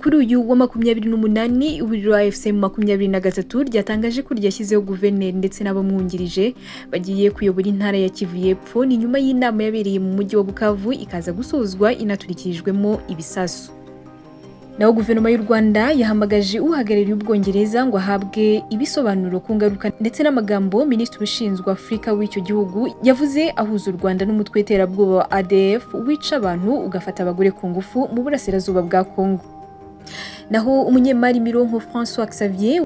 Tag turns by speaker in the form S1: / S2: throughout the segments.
S1: kuri uyu wa 28 Umuriro AFC 23 ryatangaje ko ryashyizeho guverineri ndetse n'abamwungirije bagiye kuyobora intara ya Kivu y'Epfo ni nyuma y'inama yabereye mu mujyi wa Bukavu ikaza gusozwa inaturikirijwemo ibisasu. Naho guverinoma y'u Rwanda yahamagaje uhagarariye Ubwongereza ngo ahabwe ibisobanuro ku ngaruka ndetse n'amagambo Minisitiri ushinzwe Afrika w'icyo gihugu yavuze ahuza u Rwanda n'umutwe w'iterabwoba wa ADF wica abantu ugafata abagore ku ngufu mu burasirazuba bwa Kongo. Naho umunyemari Mironko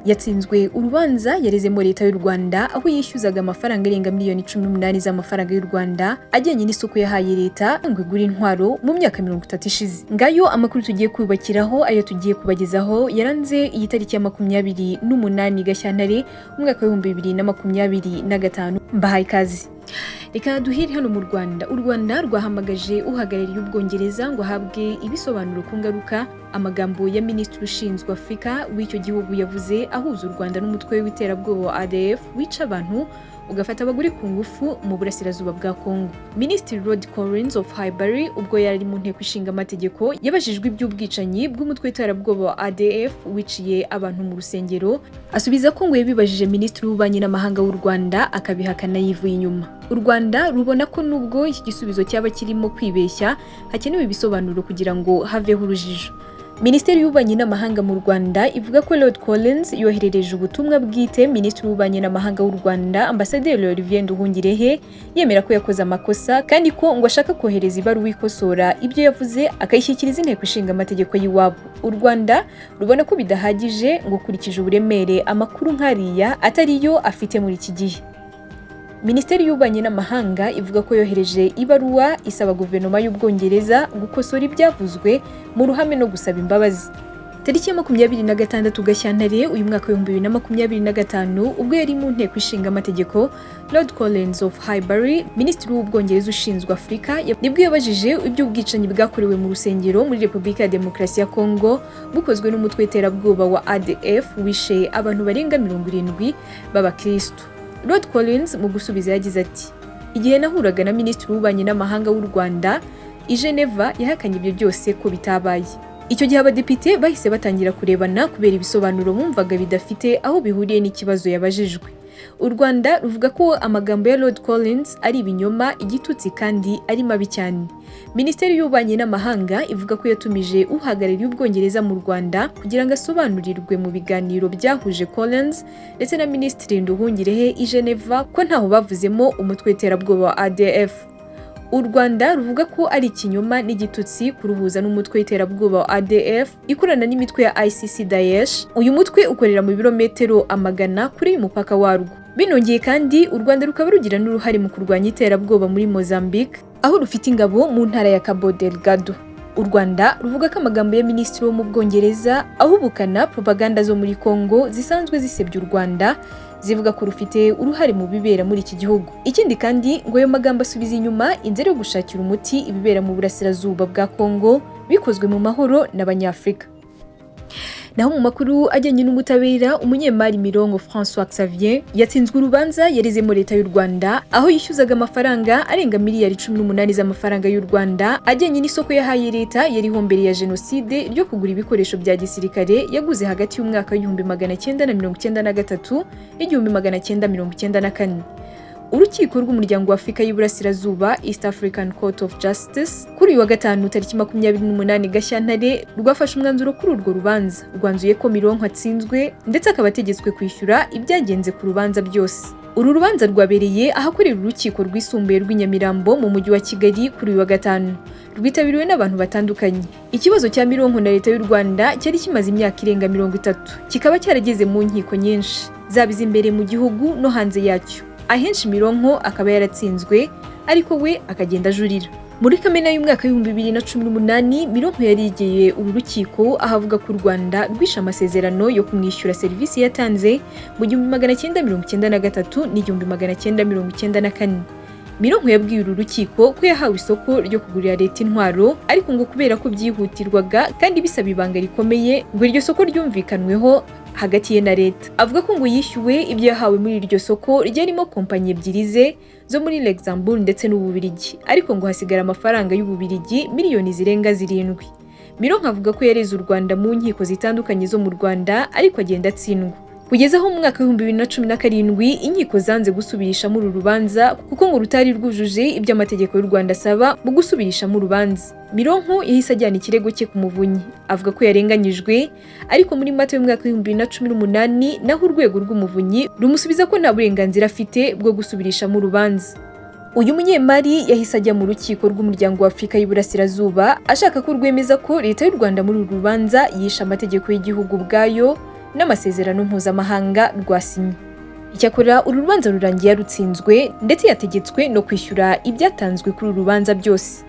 S1: yatsinzwe urubanza yarezemo leta y'u Rwanda aho yishyuzaga amafaranga arenga miliyoni 18 z'amafaranga y'u Rwanda ajyanye n'isoko yahaye leta ngo igure intwaro mu myaka 30 ishize. Ngayo amakuru tugiye kubakiraho ayo tugiye kubagezaho yaranze iyi tariki ya 28 Gashyantare umwaka wa 2025. Mbahaye ikaze. Reka duhiri hano mu Rwanda. U Rwanda rwahamagaje uhagarariye Ubwongereza ngo ahabwe ibisobanuro ku ngaruka amagambo ya Minisitiri ushinzwe Afrika w'icyo gihugu yavuze ahuza u Rwanda n'umutwe w'iterabwoba wa ADF wica abantu ugafata abagore ku ngufu mu burasirazuba bwa Kongo. Minisitiri Rod Collins of Highbury ubwo yari mu nteko ishinga amategeko yabajijwe iby'ubwicanyi bw'umutwe w'iterabwoba wa ADF wiciye abantu mu rusengero, asubiza ko ngo yabibajije Minisitiri w'ububanyi n'amahanga w'u Rwanda akabihakana yivuye inyuma. U Rwanda rubona ko nubwo iki gisubizo cyaba kirimo kwibeshya hakenewe ibisobanuro kugira ngo haveho urujijo. Minisiteri y'ububanyi n'amahanga mu Rwanda ivuga ko Lord Collins yoherereje ubutumwa bwite Minisitiri w'ububanyi n'amahanga w'u Rwanda Ambasaderi Olivier Nduhungirehe yemera ko yakoze amakosa kandi ko ngo ashaka kohereza ibaruwa ikosora ibyo yavuze akayishyikiriza inteko ishinga amategeko y'iwabo. U Rwanda rubona ko bidahagije ngo kurikije uburemere amakuru nkariya atariyo afite muri iki gihe. Minisiteri y'ububanyi n'amahanga ivuga ko yohereje ibaruwa isaba guverinoma y'Ubwongereza gukosora ibyavuzwe mu ruhame no gusaba imbabazi. Tariki ya 26 Gashyantare uyu mwaka wa 2025 ubwo yari mu nteko ishinga amategeko, Lord Collins of Highbury, Minisitiri w'Ubwongereza ushinzwe Afrika, nibwo yabajije iby'ubwicanyi bwakorewe mu rusengero muri Repubulika ya Demokarasi ya Kongo bukozwe n'umutwe w'iterabwoba wa ADF wishe abantu barenga 70 b'abakristo. Lord Collins mu gusubiza yagize ati: "Igihe nahuraga na Minisitiri w'ububanyi n'amahanga w'u Rwanda i Geneva yahakanye ibyo byose ko bitabaye. Icyo gihe abadepite bahise batangira kurebana kubera ibisobanuro bumvaga bidafite aho bihuriye n'ikibazo yabajijwe." U Rwanda ruvuga ko amagambo ya Lord Collins ari ibinyoma, igitutsi kandi ari mabi cyane. Minisiteri y'ububanyi n'amahanga ivuga ko yatumije uhagarariye Ubwongereza mu Rwanda kugira ngo asobanurirwe mu biganiro byahuje Collins ndetse na Minisitiri Nduhungirehe i Geneva ko ntaho bavuzemo umutwe w'iterabwoba wa ADF. U Rwanda ruvuga ko ari ikinyoma n'igitutsi kuruhuza n'umutwe w'iterabwoba wa ADF ikorana n'imitwe ya ICC Daesh. Uyu mutwe ukorera mu birometero amagana kuri umupaka warwo. Binongeye kandi u Rwanda rukaba rugira n'uruhare mu kurwanya iterabwoba muri Mozambique aho rufite ingabo mu ntara ya Cabo Delgado. U Rwanda ruvuga ko amagambo ya Minisitiri wo mu Bwongereza ahubukana propaganda zo muri Kongo zisanzwe zisebya u Rwanda, zivuga ko rufite uruhare mu bibera muri iki gihugu. Ikindi kandi ngo ayo magambo asubiza inyuma inzira yo gushakira umuti ibibera mu burasirazuba bwa Kongo bikozwe mu mahoro n'Abanyafrika. Naho mu makuru ajyanye n'umutabera, umunyemari Mironko yatsinzwe urubanza yarezemo leta y'u Rwanda aho yishyuzaga amafaranga arenga miliyari 18 z'amafaranga y'u Rwanda ajyanye n'isoko yahaye leta yariho mbere ya jenoside ryo kugura ibikoresho bya gisirikare yaguze hagati y'umwaka wa 1993 n'1994. Urukiko rw'umuryango wa Afrika y'Iburasirazuba East African Court of Justice kuri uyu wa gatanu tariki 28 Gashyantare rwafashe umwanzuro kuri urwo rubanza, rwanzuye ko Mironko atsinzwe ndetse akaba ategetswe kwishyura ibyagenze ku rubanza byose. Uru rubanza rwabereye ahakorera urukiko rwisumbuye rw'Inyamirambo mu mujyi wa Kigali kuri uyu wa gatanu, rwitabiriwe n'abantu batandukanye. Ikibazo cya Mironko na leta y'u Rwanda cyari kimaze imyaka irenga 30, kikaba cyarageze mu nkiko nyinshi zabize imbere mu gihugu no hanze yacyo. Ahenshi Mironko akaba yaratsinzwe ariko we akagenda ajurira. Muri Kamena y'umwaka wa 2018 Mironko yarigeye uru rukiko ahavuga ko u Rwanda rwishe amasezerano yo kumwishyura serivisi yatanze mu 1993 n'1994. Mironko yabwiye uru rukiko ko yahawe isoko ryo kugurira leta intwaro ariko ngo kubera ko byihutirwaga kandi bisaba ibanga rikomeye ngo iryo soko ryumvikanweho hagati ye na leta. Avuga ko ngo yishyuwe ibyo yahawe muri iryo soko ryarimo kompanyi ebyiri ze zo muri Luxembourg ndetse n'Ububirigi, ariko ngo hasigara amafaranga y'Ububirigi miliyoni zirenga 7. Mironko avuga ko yareze u Rwanda mu nkiko zitandukanye zo mu Rwanda ariko agenda atsindwa. Kugeza aho mu mwaka wa 2017 inkiko zanze gusubirishamo uru rubanza kuko ngo rutari rwujuje ibyo amategeko y'u Rwanda asaba mu gusubirishamo urubanza. Mironko yahise ajyana ikirego cye ku Muvunyi avuga ko yarenganyijwe, ariko muri Mata y'umwaka wa 2018 naho urwego rw'Umuvunyi rumusubiza ko nta burenganzira afite bwo gusubirishamo urubanza. Uyu munyemari yahise ajya mu rukiko rw'umuryango wa Afurika y'Iburasirazuba ashaka ko rwemeza ko leta y'u Rwanda muri uru rubanza yishe amategeko y'igihugu bwayo n'amasezerano mpuzamahanga rwasinye. Icyakora uru rubanza rurangiye yarutsinzwe ndetse yategetswe no kwishyura ibyatanzwe kuri uru rubanza byose.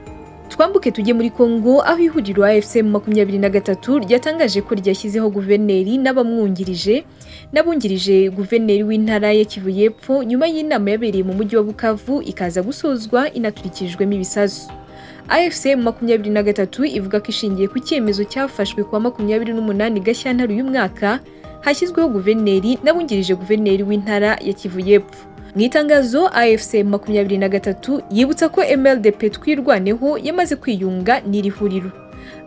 S1: Twambuke tujye muri Kongo aho ihuriro AFCM 23 ryatangaje ko ryashyizeho guverineri n'abungirije guverineri w'intara ya Kivu y'Epfo nyuma y'inama yabereye mu mujyi wa Bukavu ikaza gusozwa inaturikijwemo ibisasu. AFCM 23 ivuga ko ishingiye ku cyemezo cyafashwe kwa 28 Gashyantare uyu mwaka hashyizweho guverineri n'abungirije guverineri w'intara ya Kivu y'Epfo. Mu itangazo AFCM 23 yibutsa ko MLDP twirwaneho yamaze kwiyunga n'iri huriro.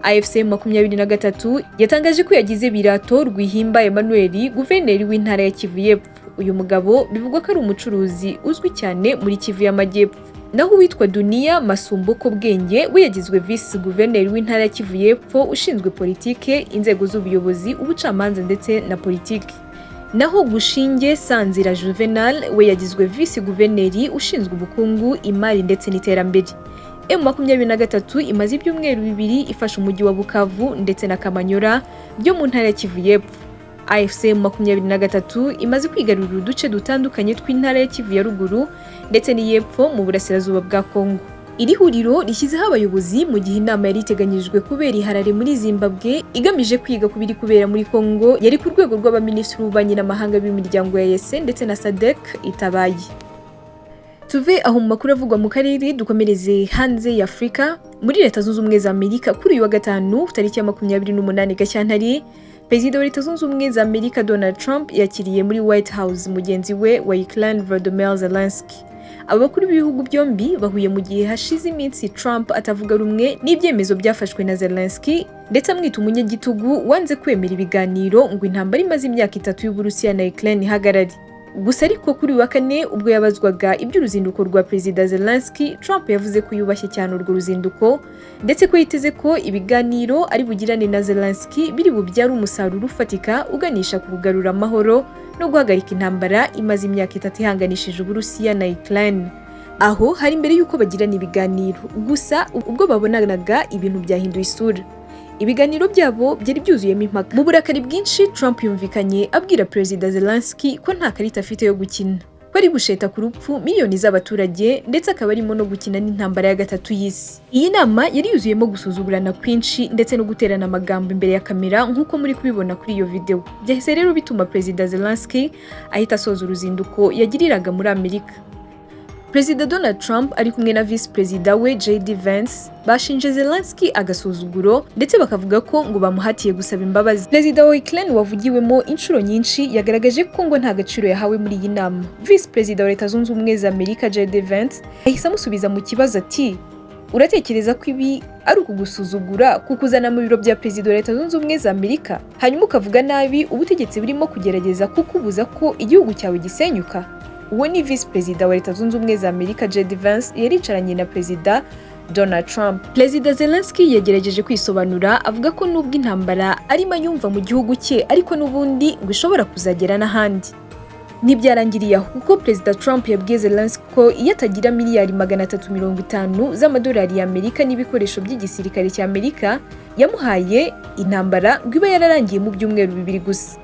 S1: AFCM 23 yatangaje ko yagize Birato Rwihimba Emmanuel guverineri w'intara ya Kivu y'Epfo. Uyu mugabo bivugwa ko ari umucuruzi uzwi cyane muri Kivu y'Amajyepfo. Naho witwa Dunia Masumboko Bwenge we yagizwe vice guverineri w'intara ya Kivu y'Epfo ushinzwe politike, inzego z'ubuyobozi, ubucamanza ndetse na politiki. Naho Gushinge Sanzira Juvenal we yagizwe vice guverineri ushinzwe ubukungu, imari ndetse n'iterambere. M23 imaze ibyumweru bibiri ifasha umujyi wa Bukavu ndetse na Kamanyora byo mu ntara ya Kivu y'Epfo. AFCM 23 imaze kwigarurira uduce dutandukanye tw'intara ya Kivu ya ruguru ndetse n'iy'Epfo mu burasirazuba bwa Kongo. Iri huriro rishyizeho abayobozi mu gihe inama yari iteganyijwe kubera i Harare muri Zimbabwe igamije kwiga ku biri kubera muri Kongo yari ku rwego rw'abaminisitiri b'ububanyi n'amahanga b'imiryango ya EAC ndetse na SADC itabaye. Tuve aho mu makuru avugwa mu karere dukomereze hanze ya Afurika. Muri Leta Zunze Ubumwe za Amerika kuri uyu wa gatanu tariki ya 28 Gashyantare, Perezida wa Leta Zunze Ubumwe za Amerika Donald Trump yakiriye muri White House mugenzi we wa Ukrain Volodymyr Zelensky. Aba bakuru b'ibihugu byombi bahuye mu gihe hashize iminsi Trump atavuga rumwe n'ibyemezo byafashwe na Zelensky ndetse amwita umunyagitugu wanze kwemera ibiganiro ngo intambara imaze imyaka 3 y'Uburusiya na Ukraine ihagarare. Gusa ariko kuri wa kane ubwo yabazwaga iby'uruzinduko rwa Perezida Zelensky, Trump yavuze ko yubashye cyane urwo ruzinduko ndetse ko yiteze ko ibiganiro ari bugirane na Zelensky biri bubyara umusaruro ufatika uganisha ku kugarura amahoro no guhagarika intambara imaze imyaka 3 ihanganishije Uburusiya na Ukraine. Aho hari mbere yuko bagirana ibiganiro, gusa ubwo babonanaga ibintu byahinduye isura. Ibiganiro byabo byari byuzuyemo impaka. Mu burakari bwinshi Trump yumvikanye abwira Perezida Zelensky ko nta karita afite yo gukina, ko ari gusheta ku rupfu miliyoni z'abaturage ndetse akaba arimo no gukina n'intambara ya gatatu y'isi. Iyi nama yari yuzuyemo gusuzugurana kwinshi ndetse no guterana amagambo imbere ya kamera nk'uko muri kubibona kuri iyo video. Byahise rero bituma Perezida Zelensky ahita asoza uruzinduko yagiriraga muri Amerika. Perezida Donald Trump ari kumwe na Vice Perezida we J.D. Vance bashinje Zelensky agasuzuguro ndetse bakavuga ko ngo bamuhatiye gusaba imbabazi. Perezida wa Ukraine wavugiwemo inshuro nyinshi yagaragaje ko ngo nta gaciro yahawe muri iyi nama. Vice Perezida wa Leta Zunze Ubumwe za Amerika J.D. Vance yahise amusubiza mu kibazo ati, uratekereza ko ibi ari ukugusuzugura kukuzana mu biro bya Perezida wa Leta Zunze Ubumwe za Amerika hanyuma ukavuga nabi ubutegetsi burimo kugerageza kukubuza ko igihugu cyawe gisenyuka? Uwo ni Vice Perezida wa Leta Zunze Ubumwe za Amerika J.D. Vance yaricaranye na Perezida Donald Trump. Perezida Zelensky yagerageje kwisobanura avuga ko nubwo intambara arimo yumva mu gihugu cye ariko n'ubundi ngo ishobora kuzagera n'ahandi. Ntibyarangiriye aho kuko Perezida Trump yabwiye Zelensky ko iyo atagira miliyari 350 z'amadolari y'Amerika n'ibikoresho by'igisirikare cya Amerika yamuhaye intambara ngo iba yararangiye mu byumweru 2 gusa.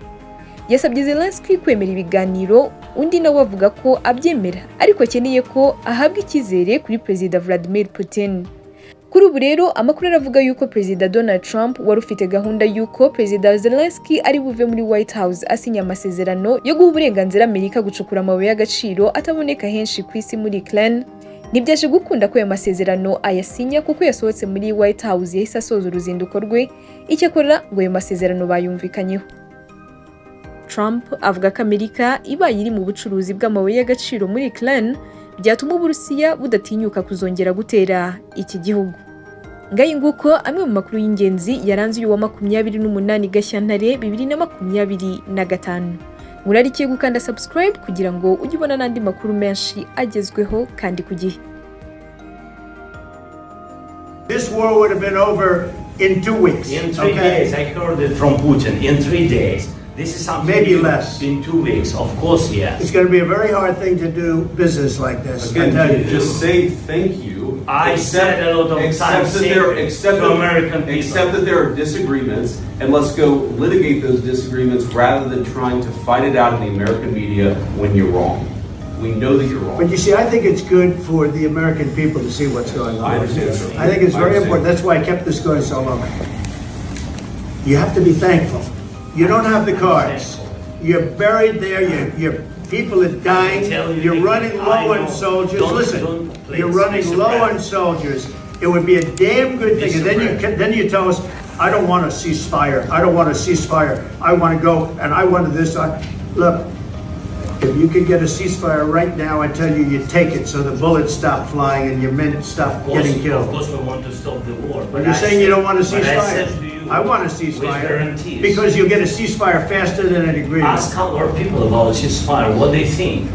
S1: Yasabye Zelensky kwemera ibiganiro, undi nawe avuga ko abyemera ariko akeneye ko ahabwa icyizere kuri Perezida Vladimir Putin. Kuri ubu rero amakuru aravuga yuko Perezida Donald Trump wari ufite gahunda yuko Perezida Zelensky ari buve muri White House asinya amasezerano yo guha uburenganzira Amerika gucukura amabuye y'agaciro ataboneka henshi ku isi muri Ukraine. Ntibyaje gukunda ko ayo masezerano ayasinya kuko yasohotse muri White House yahise asoza uruzinduko rwe, icyakora ngo ayo masezerano bayumvikanyeho. Trump avuga ko Amerika ibaye iri mu bucuruzi bw'amabuye y'agaciro muri Ukraine byatuma Uburusiya budatinyuka kuzongera gutera iki gihugu. ngayo nguko amwe mu makuru y'ingenzi yaranze uyu wa 28 Gashyantare 2025. Murarikiye gukanda subscribe kugira ngo ujye ubona n'andi makuru menshi agezweho kandi ku gihe.
S2: This war would have been over in 2 weeks.
S3: In 3 days, I heard it from Putin. In 3 days. This is something
S2: maybe less.
S3: In 2 weeks, of course, yes.
S2: It's going to be a very hard thing to do business like this.
S4: Again, just say thank you.
S3: I said a lot of times to American people.
S4: Accept that there are disagreements, and let's go litigate those disagreements rather than trying to fight it out in the American media when you're wrong. We know that you're wrong.
S2: But you see, I think it's good for the American people to see what's going on.
S4: I understand.
S2: I think it's very important. That's why I kept this going so long. You have to be thankful. You don't have the cards. You're buried there. Your people are dying. You're running low on soldiers. Listen, you're running low on soldiers. It would be a damn good thing. And then you tell us, I don't want a ceasefire. I don't want a ceasefire. I want to go and I want this. Look, if you could get a ceasefire right now, I tell you, you take it so the bullets stop flying and your men stop getting killed.
S3: Of course, we want to stop the war.
S2: But you're saying you don't want a ceasefire.
S3: I
S2: want a ceasefire because you'll get a ceasefire faster than an agreement.
S3: Ask our people about ceasefire, what they think.